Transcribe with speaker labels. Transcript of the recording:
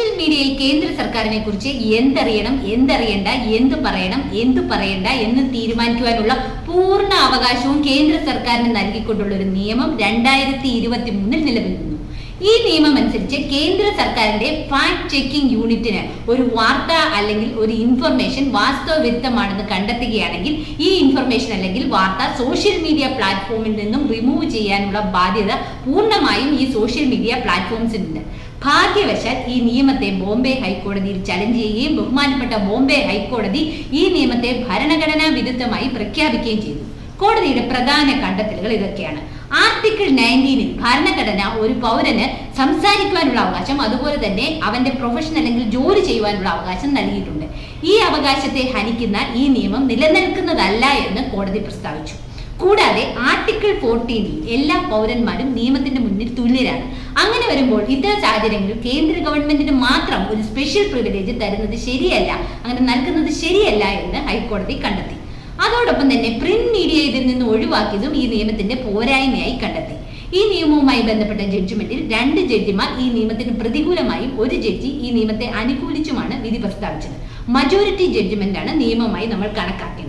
Speaker 1: Social മീഡിയയിൽ കേന്ദ്ര സർക്കാരിനെ കുറിച്ച് എന്തറിയണം, എന്തറിയണ്ട, എന്തു പറയണം, എന്തു പറയണ്ട എന്ന് തീരുമാനിക്കുവാനുള്ള പൂർണ്ണ അവകാശവും കേന്ദ്ര സർക്കാരിന് നൽകിക്കൊണ്ടുള്ള ഒരു നിയമം 2023 നിലവിൽ വന്നു. ഈ നിയമം അനുസരിച്ച് കേന്ദ്ര സർക്കാരിന്റെ ഫാക്ട് ചെക്കിംഗ് യൂണിറ്റിന് ഒരു വാർത്ത അല്ലെങ്കിൽ ഒരു ഇൻഫർമേഷൻ വാസ്തവവിരുദ്ധമാണെന്ന് കണ്ടെത്തുകയാണെങ്കിൽ ഈ ഇൻഫർമേഷൻ അല്ലെങ്കിൽ വാർത്ത സോഷ്യൽ മീഡിയ പ്ലാറ്റ്ഫോമിൽ നിന്നും റിമൂവ് ചെയ്യാനുള്ള ബാധ്യത പൂർണ്ണമായും ഈ സോഷ്യൽ മീഡിയ പ്ലാറ്റ്ഫോംസിനുണ്ട്. ഭാഗ്യവശാൽ ഈ നിയമത്തെ ബോംബെ ഹൈക്കോടതിയിൽ ചലഞ്ച് ചെയ്യുകയും ബഹുമാനപ്പെട്ട ബോംബെ ഹൈക്കോടതി ഈ നിയമത്തെ ഭരണഘടനാ വിരുദ്ധമായി പ്രഖ്യാപിക്കുകയും ചെയ്തു. കോടതിയുടെ പ്രധാന കണ്ടെത്തലുകൾ ഇതൊക്കെയാണ്. ആർട്ടിക്കിൾ 19 ഭരണഘടന ഒരു പൗരന് സംസാരിക്കുവാനുള്ള അവകാശം, അതുപോലെ തന്നെ അവന്റെ പ്രൊഫഷൻ അല്ലെങ്കിൽ ജോലി ചെയ്യുവാനുള്ള അവകാശം നൽകിയിട്ടുണ്ട്. ഈ അവകാശത്തെ ഹനിക്കുന്ന ഈ നിയമം നിലനിൽക്കുന്നതല്ല എന്ന് കോടതി പ്രസ്താവിച്ചു. കൂടാതെ ആർട്ടിക്കിൾ 14 എല്ലാ പൗരന്മാരും നിയമത്തിന്റെ മുന്നിൽ തുല്യരാണ്. അങ്ങനെ വരുമ്പോൾ ഇത്തരം സാഹചര്യങ്ങളിൽ കേന്ദ്ര ഗവൺമെന്റിന് മാത്രം ഒരു സ്പെഷ്യൽ പ്രിവിലേജ് തരുന്നത് ശരിയല്ല, അങ്ങനെ നൽകുന്നത് ശരിയല്ല എന്ന് ഹൈക്കോടതി കണ്ടെത്തി. അതോടൊപ്പം തന്നെ പ്രിന്റ് മീഡിയ ഇതിൽ നിന്ന് ഒഴിവാക്കിയതും ഈ നിയമത്തിന്റെ പോരായ്മയായി കണ്ടെത്തി. ഈ നിയമവുമായി ബന്ധപ്പെട്ട ജഡ്ജ്മെന്റിൽ 2 ജഡ്ജിമാർ ഈ നിയമത്തിന് പ്രതികൂലമായും 1 ജഡ്ജി ഈ നിയമത്തെ അനുകൂലിച്ചുമാണ് വിധി പ്രസ്താവിച്ചത്. മജോറിറ്റി ജഡ്ജ്മെന്റാണ് നിയമമായി നമ്മൾ കണക്കാക്കി.